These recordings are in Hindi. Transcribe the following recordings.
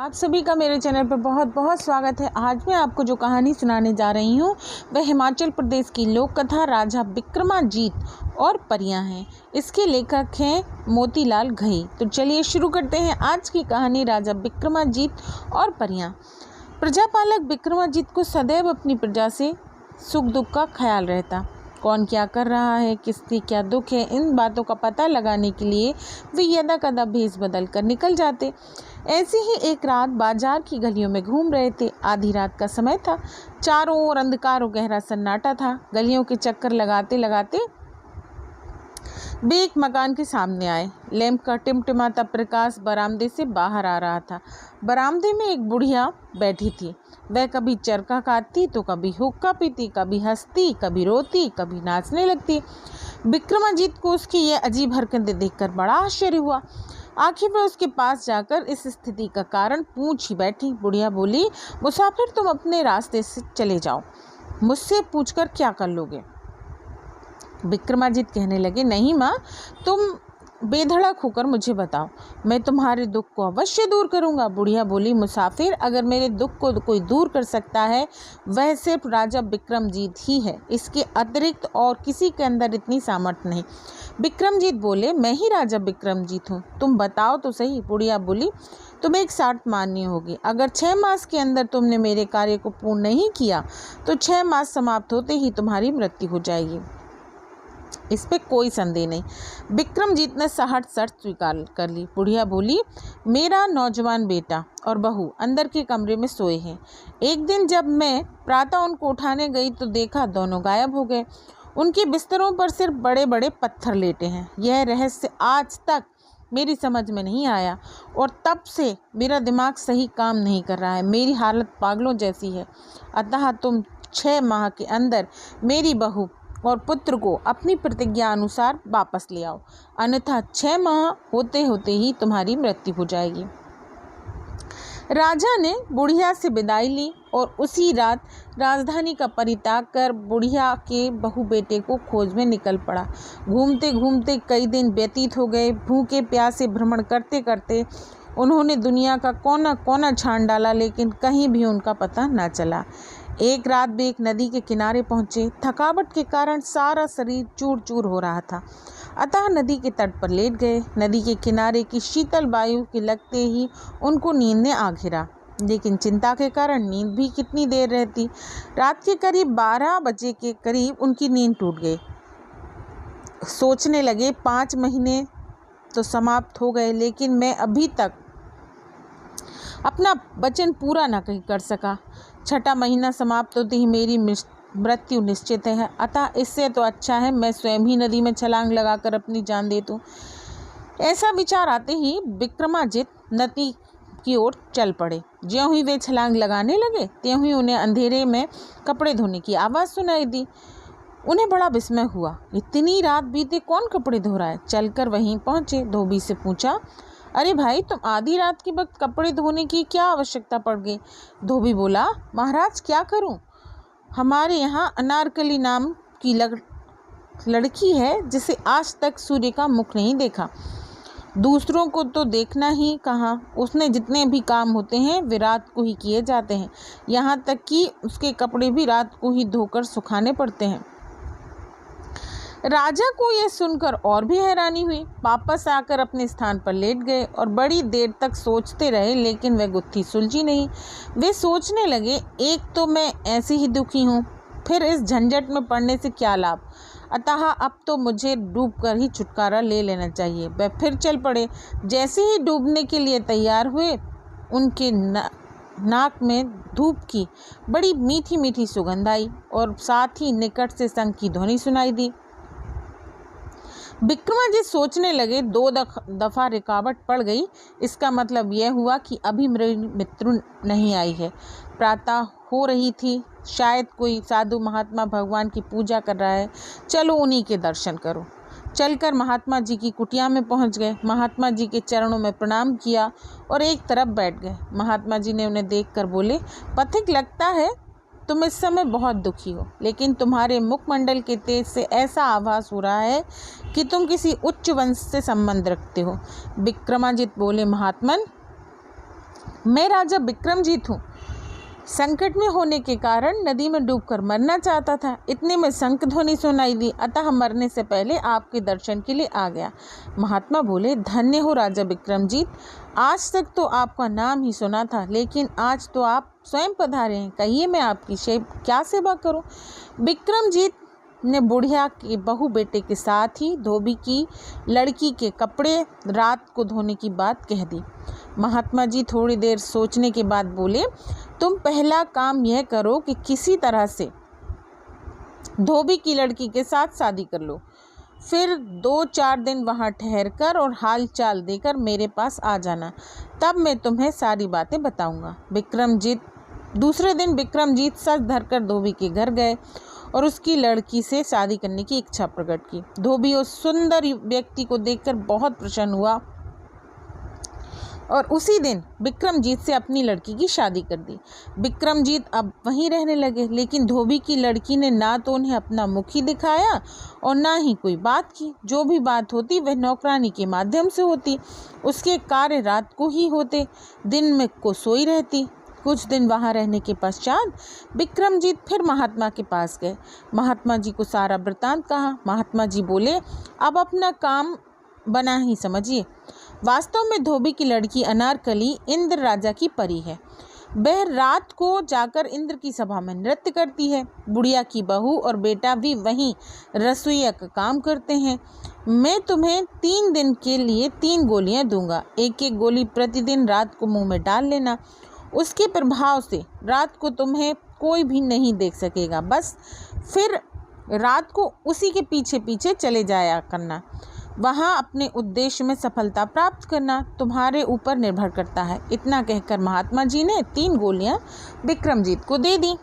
आप सभी का मेरे चैनल पर बहुत बहुत स्वागत है। आज मैं आपको जो कहानी सुनाने जा रही हूँ वह हिमाचल प्रदेश की लोक कथा राजा विक्रमाजीत और परियां हैं। इसके लेखक हैं मोतीलाल घई। तो चलिए शुरू करते हैं आज की कहानी राजा विक्रमाजीत और परियां। प्रजापालक विक्रमाजीत को सदैव अपनी प्रजा से सुख दुख का ख्याल रहता। कौन क्या कर रहा है, किसकी क्या दुख है, इन बातों का पता लगाने के लिए वे यदा कदा भेष बदल कर निकल जाते। ऐसे ही एक रात बाजार की गलियों में घूम रहे थे। आधी रात का समय था। चारों ओर अंधकार और गहरा सन्नाटा था। गलियों के चक्कर लगाते लगाते वे एक मकान के सामने आए। लैंप का टिमटिमाता प्रकाश बरामदे से बाहर आ रहा था। बरामदे में एक बुढ़िया बैठी थी। वह कभी चरखा काटती तो कभी हुक्का पीती, कभी हंसती, कभी रोती, कभी नाचने लगती। विक्रमाजीत को उसकी यह अजीब हरकतें देखकर बड़ा आश्चर्य हुआ। आखिर वह उसके पास जाकर इस स्थिति का कारण पूछ ही बैठी। बुढ़िया बोली, मुसाफिर तुम अपने रास्ते से चले जाओ, मुझसे पूछकर क्या कर लोगे? विक्रमाजीत कहने लगे, नहीं माँ, तुम बेधड़क होकर मुझे बताओ, मैं तुम्हारे दुख को अवश्य दूर करूंगा। बुढ़िया बोली, मुसाफिर, अगर मेरे दुख को कोई दूर कर सकता है वह सिर्फ राजा विक्रमजीत ही है। इसके अतिरिक्त और किसी के अंदर इतनी सामर्थ्य नहीं। विक्रमजीत बोले, मैं ही राजा विक्रमजीत हूँ, तुम बताओ तो सही। बुढ़िया बोली, तुम्हें एक शर्त माननी होगी। अगर 6 मास के अंदर तुमने मेरे कार्य को पूर्ण नहीं किया तो 6 मास समाप्त होते ही तुम्हारी मृत्यु हो जाएगी। इस पे कोई संदेह नहीं। विक्रमजीत ने सहट शर्त स्वीकार कर ली। बुढ़िया बोली, मेरा नौजवान बेटा और बहू अंदर के कमरे में सोए हैं। एक दिन जब मैं प्रातः उनको उठाने गई तो देखा दोनों गायब हो गए। उनके बिस्तरों पर सिर्फ बड़े बड़े पत्थर लेटे हैं। यह रहस्य आज तक मेरी समझ में नहीं आया और तब से मेरा दिमाग सही काम नहीं कर रहा है। मेरी हालत पागलों जैसी है। अतः तुम 6 माह के अंदर मेरी बहू और पुत्र को अपनी प्रतिज्ञा अनुसार वापस ले आओ, अन्यथा 6 माह होते होते ही तुम्हारी मृत्यु हो जाएगी। राजा ने बुढ़िया से विदाई ली और उसी रात राजधानी का परित्याग कर बुढ़िया के बहू बेटे को खोज में निकल पड़ा। घूमते घूमते कई दिन व्यतीत हो गए। भूखे प्यासे भ्रमण करते करते उन्होंने दुनिया का कोना कोना छान डाला, लेकिन कहीं भी उनका पता न चला। एक रात वे एक नदी के किनारे पहुंचे। थकावट के कारण सारा शरीर चूर चूर हो रहा था, अतः नदी के तट पर लेट गए। नदी के किनारे की शीतल वायु के लगते ही उनको नींद ने आ घेरा, लेकिन चिंता के कारण नींद भी कितनी देर रहती। रात के करीब 12 बजे के करीब उनकी नींद टूट गई। सोचने लगे, 5 महीने तो समाप्त हो गए, लेकिन मैं अभी तक अपना वचन पूरा न कर सका। 6ठा महीना समाप्त होते ही मेरी मृत्यु निश्चित है, अतः इससे तो अच्छा है मैं स्वयं ही नदी में छलांग लगाकर अपनी जान दे दूं। ऐसा विचार आते ही विक्रमाजीत नदी की ओर चल पड़े। ज्यों ही वे छलांग लगाने लगे त्यों ही उन्हें अंधेरे में कपड़े धोने की आवाज़ सुनाई दी। उन्हें बड़ा विस्मय हुआ, इतनी रात बीते कौन कपड़े धो रहा है? चलकर वहीं पहुंचे। धोबी से पूछा, अरे भाई, तुम आधी रात के वक्त कपड़े धोने की क्या आवश्यकता पड़ गई? धोबी बोला, महाराज क्या करूं, हमारे यहाँ अनारकली नाम की लड़की है जिसे आज तक सूर्य का मुख नहीं देखा। दूसरों को तो देखना ही कहाँ, उसने जितने भी काम होते हैं वे रात को ही किए जाते हैं, यहाँ तक कि उसके कपड़े भी रात को ही धोकर सुखाने पड़ते हैं। राजा को यह सुनकर और भी हैरानी हुई। वापस आकर अपने स्थान पर लेट गए और बड़ी देर तक सोचते रहे, लेकिन वह गुत्थी सुलझी नहीं। वे सोचने लगे, एक तो मैं ऐसे ही दुखी हूँ, फिर इस झंझट में पड़ने से क्या लाभ, अतः अब तो मुझे डूबकर ही छुटकारा ले लेना चाहिए। वह फिर चल पड़े। जैसे ही डूबने के लिए तैयार हुए, उनके नाक में धूप की बड़ी मीठी मीठी सुगंध आई और साथ ही निकट से शंख की ध्वनि सुनाई दी। विक्रमाजीत सोचने लगे, 2 दफ़ा रुकावट पड़ गई, इसका मतलब यह हुआ कि अभी मेरी मृत्यु नहीं आई है। प्रातः हो रही थी, शायद कोई साधु महात्मा भगवान की पूजा कर रहा है, चलो उन्हीं के दर्शन करो। चलकर महात्मा जी की कुटिया में पहुंच गए। महात्मा जी के चरणों में प्रणाम किया और एक तरफ बैठ गए। महात्मा जी ने उन्हें देखकर बोले, पथिक, लगता है तुम इस समय बहुत दुखी हो, लेकिन तुम्हारे मुखमंडल के तेज से ऐसा आभास हो रहा है कि तुम किसी उच्च वंश से संबंध रखते हो। विक्रमाजीत बोले, महात्मन, मैं राजा विक्रमजीत हूँ। संकट में होने के कारण नदी में डूबकर मरना चाहता था। इतने में शंख ध्वनि सुनाई दी, अतः मरने से पहले आपके दर्शन के लिए आ गया। महात्मा बोले, धन्य हो राजा विक्रमजीत, आज तक तो आपका नाम ही सुना था, लेकिन आज तो आप स्वयं पधारे हैं। कहिए मैं आपकी क्या सेवा करूं? विक्रमजीत ने बुढ़िया के बहू बेटे के साथ ही धोबी की लड़की के कपड़े रात को धोने की बात कह दी। महात्मा जी थोड़ी देर सोचने के बाद बोले, तुम पहला काम यह करो कि किसी तरह से धोबी की लड़की के साथ शादी कर लो, फिर 2-4 दिन वहाँ ठहर कर और हाल चाल देकर मेरे पास आ जाना, तब मैं तुम्हें सारी बातें बताऊंगा। दूसरे दिन विक्रमजीत सज धरकर धोबी के घर गए और उसकी लड़की से शादी करने की इच्छा प्रकट की। धोबी उस सुंदर व्यक्ति को देखकर बहुत प्रसन्न हुआ और उसी दिन विक्रमजीत से अपनी लड़की की शादी कर दी। विक्रमजीत अब वहीं रहने लगे, लेकिन धोबी की लड़की ने ना तो उन्हें अपना मुख ही दिखाया और ना ही कोई बात की। जो भी बात होती वह नौकरानी के माध्यम से होती। उसके कार्य रात को ही होते, दिन में को सोई रहती। कुछ दिन वहाँ रहने के पश्चात विक्रमजीत फिर महात्मा के पास गए। महात्मा जी को सारा वृत्तांत कहा। महात्मा जी बोले, अब अपना काम बना ही समझिए। वास्तव में धोबी की लड़की अनारकली इंद्र राजा की परी है। वह रात को जाकर इंद्र की सभा में नृत्य करती है। बुढ़िया की बहू और बेटा भी वहीं रसोइया का काम करते हैं। मैं तुम्हें 3 दिन के लिए 3 गोलियां दूंगा। एक एक गोली प्रतिदिन रात को मुंह में डाल लेना। उसके प्रभाव से रात को तुम्हें कोई भी नहीं देख सकेगा। बस फिर रात को उसी के पीछे पीछे चले जाया करना। वहाँ अपने उद्देश्य में सफलता प्राप्त करना तुम्हारे ऊपर निर्भर करता है। इतना कहकर महात्मा जी ने 3 गोलियां विक्रमजीत को दे दी।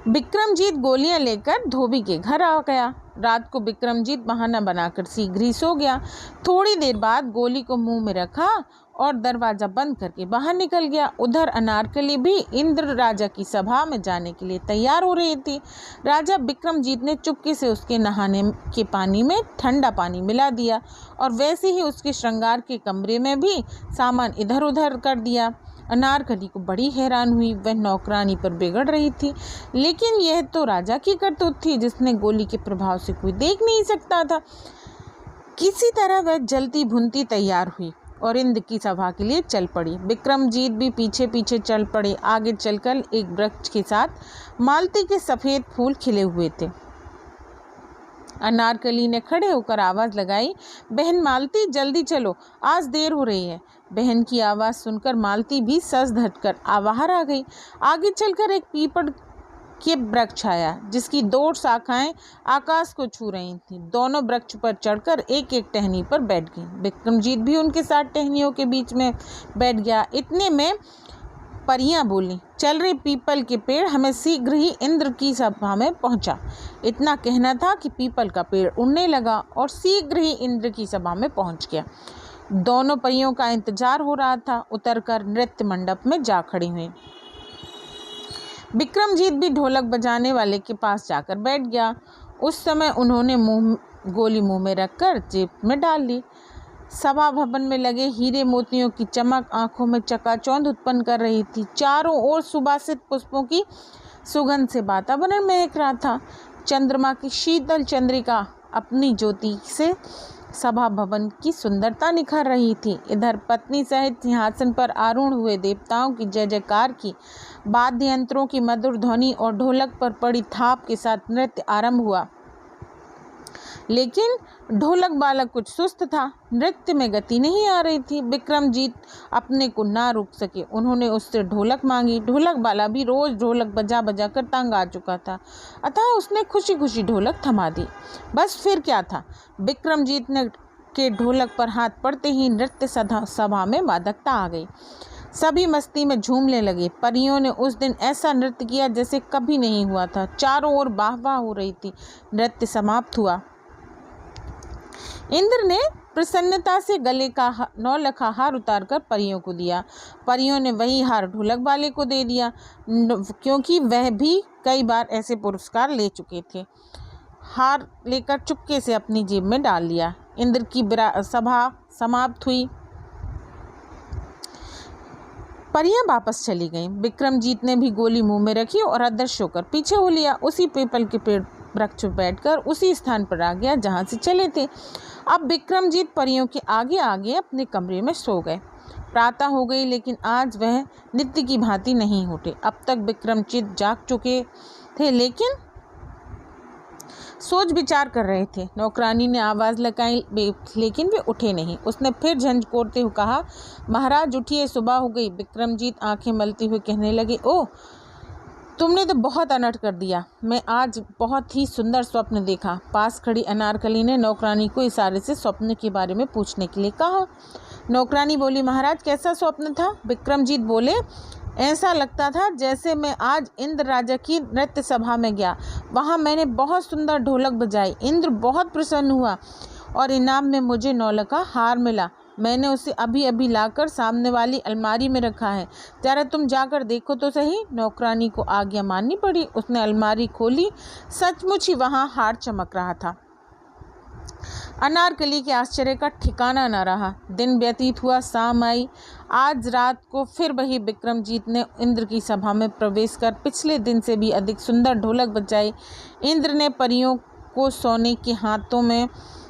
विक्रमजीत गोलियां लेकर धोबी के घर आ गया। रात को विक्रमजीत बहाना बनाकर शीघ्र ही सो गया। थोड़ी देर बाद गोली को मुंह में रखा और दरवाजा बंद करके बाहर निकल गया। उधर अनारकली भी इंद्र राजा की सभा में जाने के लिए तैयार हो रही थी। राजा विक्रमजीत ने चुपके से उसके नहाने के पानी में ठंडा पानी मिला दिया और वैसे ही उसके श्रृंगार के कमरे में भी सामान इधर उधर कर दिया। अनारकली को बड़ी हैरान हुई। वह नौकरानी पर बिगड़ रही थी, लेकिन यह तो राजा की करतूत थी, जिसने गोली के प्रभाव से कोई देख नहीं सकता था। किसी तरह वह जलती भुनती तैयार हुई और इंद्र की सभा के लिए चल पड़ी। विक्रमजीत भी पीछे पीछे चल पड़े। आगे चलकर एक वृक्ष के साथ मालती के सफ़ेद फूल खिले हुए थे। अनारकली ने खड़े होकर आवाज़ लगाई, बहन मालती, जल्दी चलो, आज देर हो रही है। बहन की आवाज़ सुनकर मालती भी सज धजकर बाहर आ गई। आगे चलकर एक पीपल के वृक्ष आया, जिसकी 2 शाखाएं आकाश को छू रही थीं। दोनों वृक्ष पर चढ़कर एक एक टहनी पर बैठ गई। विक्रमजीत भी उनके साथ टहनियों के बीच में बैठ गया। इतने में परियां बोली, चल रहे पीपल के पेड़ हमें शीघ्र ही इंद्र की सभा में पहुंचा। इतना कहना था कि पीपल का पेड़ उड़ने लगा और शीघ्र ही इंद्र की सभा में पहुंच गया। दोनों परियों का इंतजार हो रहा था। उतरकर नृत्य मंडप में जा खड़ी हुई। विक्रमजीत भी ढोलक बजाने वाले के पास जाकर बैठ गया। उस समय उन्होंने गोली मुंह में रखकर जेब में डाल ली। सभा भवन में लगे हीरे मोतियों की चमक आंखों में चकाचौंध उत्पन्न कर रही थी। चारों ओर सुबासित पुष्पों की सुगंध से वातावरण महक रहा था। चंद्रमा की शीतल चंद्रिका अपनी ज्योति से सभा भवन की सुंदरता निखार रही थी। इधर पत्नी सहित सिंहासन पर आरूढ़ हुए देवताओं की जय जयकार की, वाद्य यंत्रों की मधुर ध्वनि और ढोलक पर पड़ी थाप के साथ नृत्य आरंभ हुआ। लेकिन ढोलक वाला कुछ सुस्त था, नृत्य में गति नहीं आ रही थी। विक्रमजीत अपने को ना रोक सके। उन्होंने उससे ढोलक मांगी। ढोलक वाला भी रोज ढोलक बजा बजा कर तंग आ चुका था, अतः उसने खुशी खुशी ढोलक थमा दी। बस फिर क्या था, विक्रमजीत ने के ढोलक पर हाथ पड़ते ही नृत्य सभा में मादकता आ गई। सभी मस्ती में झूमने लगे। परियों ने उस दिन ऐसा नृत्य किया जैसे कभी नहीं हुआ था। चारों ओर वाह हो रही थी। नृत्य समाप्त हुआ। इंद्र ने प्रसन्नता से गले का 9 लखा हार उतारकर परियों को दिया। परियों ने वही हार ढोलक वाले को दे दिया, क्योंकि वह भी कई बार ऐसे पुरस्कार ले चुके थे। हार लेकर चुपके से अपनी जेब में डाल लिया। इंद्र की सभा समाप्त हुई। परियां वापस चली गईं। विक्रमजीत ने भी गोली मुंह में रखी और अदृश्य होकर पीछे हो लिया। उसी पीपल के पेड़ वृक्ष पर बैठकर उसी स्थान पर आ गया जहां से चले थे। अब विक्रमजीत परियों के आगे आगे अपने कमरे में सो गए। प्रातः हो गई, लेकिन आज वह नित्य की भांति नहीं उठे। अब तक विक्रमजीत जाग चुके थे, लेकिन सोच विचार कर रहे थे। नौकरानी ने आवाज़ लगाई, लेकिन वे उठे नहीं। उसने फिर झंझोरते हुए कहा, महाराज उठिए, सुबह हो गई। विक्रमजीत आंखें मलते हुए कहने लगे, ओह, तुमने तो बहुत अनर्थ कर दिया। मैं आज बहुत ही सुंदर स्वप्न देखा। पास खड़ी अनारकली ने नौकरानी को इशारे से स्वप्न के बारे में पूछने के लिए कहा। नौकरानी बोली, महाराज कैसा स्वप्न था? विक्रमजीत बोले, ऐसा लगता था जैसे मैं आज इंद्र राजा की नृत्य सभा में गया। वहाँ मैंने बहुत सुंदर ढोलक बजाई। इंद्र बहुत प्रसन्न हुआ और इनाम में मुझे नौलख का हार मिला। मैंने उसे अभी अभी लाकर सामने वाली अलमारी में रखा है। जरा तुम जाकर देखो तो सही। नौकरानी को आज्ञा माननी पड़ी। उसने अलमारी खोली। सचमुच ही वहाँ हार चमक रहा था। अनारकली के आश्चर्य का ठिकाना न रहा। दिन व्यतीत हुआ, शाम आई। आज रात को फिर वही विक्रमजीत ने इंद्र की सभा में प्रवेश कर पिछले दिन से भी अधिक सुंदर ढोलक बजाई। इंद्र ने परियों को सोने के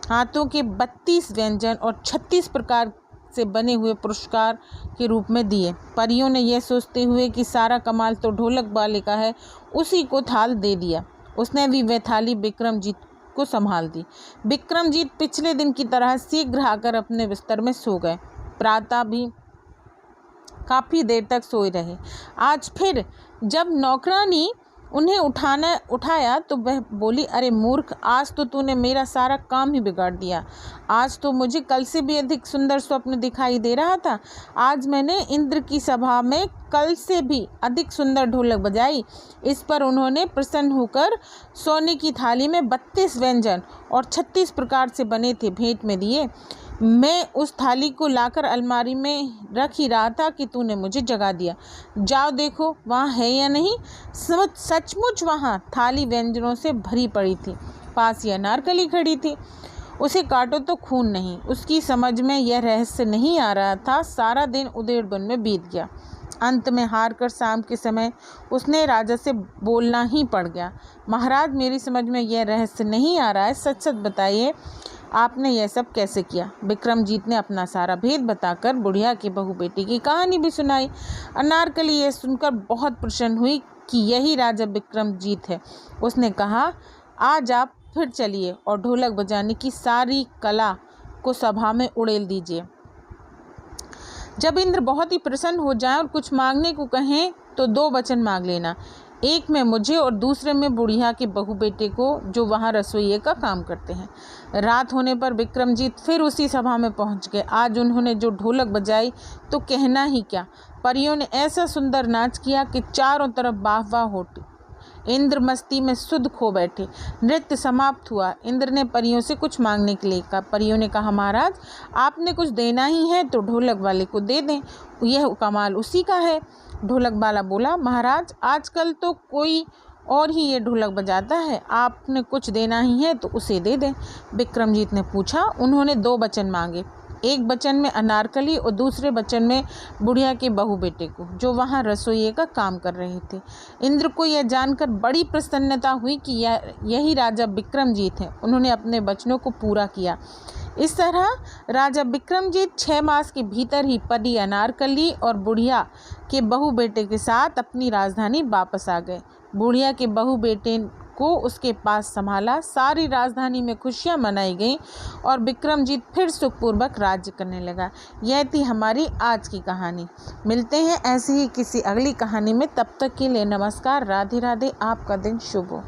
हाथों के 32 व्यंजन और 36 प्रकार से बने हुए पुरस्कार के रूप में दिए। परियों ने यह सोचते हुए कि सारा कमाल तो ढोलक वाले का है, उसी को थाल दे दिया। उसने भी वह थाली विक्रमजीत को संभाल दी। विक्रमजीत पिछले दिन की तरह शीघ्र आकर अपने बिस्तर में सो गए। प्रातः भी काफ़ी देर तक सोए रहे। आज फिर जब नौकरानी उन्हें उठाया तो वह बोली, अरे मूर्ख, आज तो तूने मेरा सारा काम ही बिगाड़ दिया। आज तो मुझे कल से भी अधिक सुंदर स्वप्न दिखाई दे रहा था। आज मैंने इंद्र की सभा में कल से भी अधिक सुंदर ढोलक बजाई। इस पर उन्होंने प्रसन्न होकर सोने की थाली में 32 व्यंजन और 36 प्रकार से बने थे भेंट में दिए। मैं उस थाली को लाकर अलमारी में रख ही रहा था कि तूने मुझे जगा दिया। जाओ देखो वहाँ है या नहीं। सचमुच वहाँ थाली व्यंजनों से भरी पड़ी थी। पास ही अनारकली खड़ी थी। उसे काटो तो खून नहीं। उसकी समझ में यह रहस्य नहीं आ रहा था। सारा दिन उधेड़-बुन में बीत गया। अंत में हार कर शाम के समय उसने राजा से बोलना ही पड़ गया, महाराज मेरी समझ में यह रहस्य नहीं आ रहा है। सच सच बताइए, आपने यह सब कैसे किया? विक्रमजीत ने अपना सारा भेद बताकर बुढ़िया की बहू बेटी की कहानी भी सुनाई। अनारकली यह सुनकर बहुत प्रसन्न हुई कि यही राजा विक्रमजीत है। उसने कहा, आज आप फिर चलिए और ढोलक बजाने की सारी कला को सभा में उड़ेल दीजिए। जब इंद्र बहुत ही प्रसन्न हो जाए और कुछ मांगने को कहें तो 2 वचन मांग लेना, एक में मुझे और दूसरे में बुढ़िया के बहू बेटे को, जो वहाँ रसोइये का काम करते हैं। रात होने पर विक्रमजीत फिर उसी सभा में पहुँच गए। आज उन्होंने जो ढोलक बजाई तो कहना ही क्या। परियों ने ऐसा सुंदर नाच किया कि चारों तरफ वाह वाह होती। इंद्र मस्ती में सुध खो बैठे। नृत्य समाप्त हुआ। इंद्र ने परियों से कुछ मांगने के लिए कहा। परियों ने कहा, महाराज आपने कुछ देना ही है तो ढोलक वाले को दे दें, यह कमाल उसी का है। ढोलक वाला बोला, महाराज आजकल तो कोई और ही ये ढोलक बजाता है, आपने कुछ देना ही है तो उसे दे दें। विक्रमजीत ने पूछा। उन्होंने 2 वचन मांगे, एक वचन में अनारकली और दूसरे वचन में बुढ़िया के बहू बेटे को, जो वहाँ रसोइये का काम कर रहे थे। इंद्र को यह जानकर बड़ी प्रसन्नता हुई कि यही राजा विक्रमजीत हैं। उन्होंने अपने वचनों को पूरा किया। इस तरह राजा विक्रमजीत 6 मास के भीतर ही परी अनारकली और बुढ़िया के बहू बेटे के साथ अपनी राजधानी वापस आ गए। बुढ़िया के बहू बेटे को उसके पास संभाला। सारी राजधानी में खुशियां मनाई गईं और विक्रमजीत फिर सुखपूर्वक राज्य करने लगा। यह थी हमारी आज की कहानी। मिलते हैं ऐसी ही किसी अगली कहानी में। तब तक के लिए नमस्कार। राधे राधे। आपका दिन शुभ हो।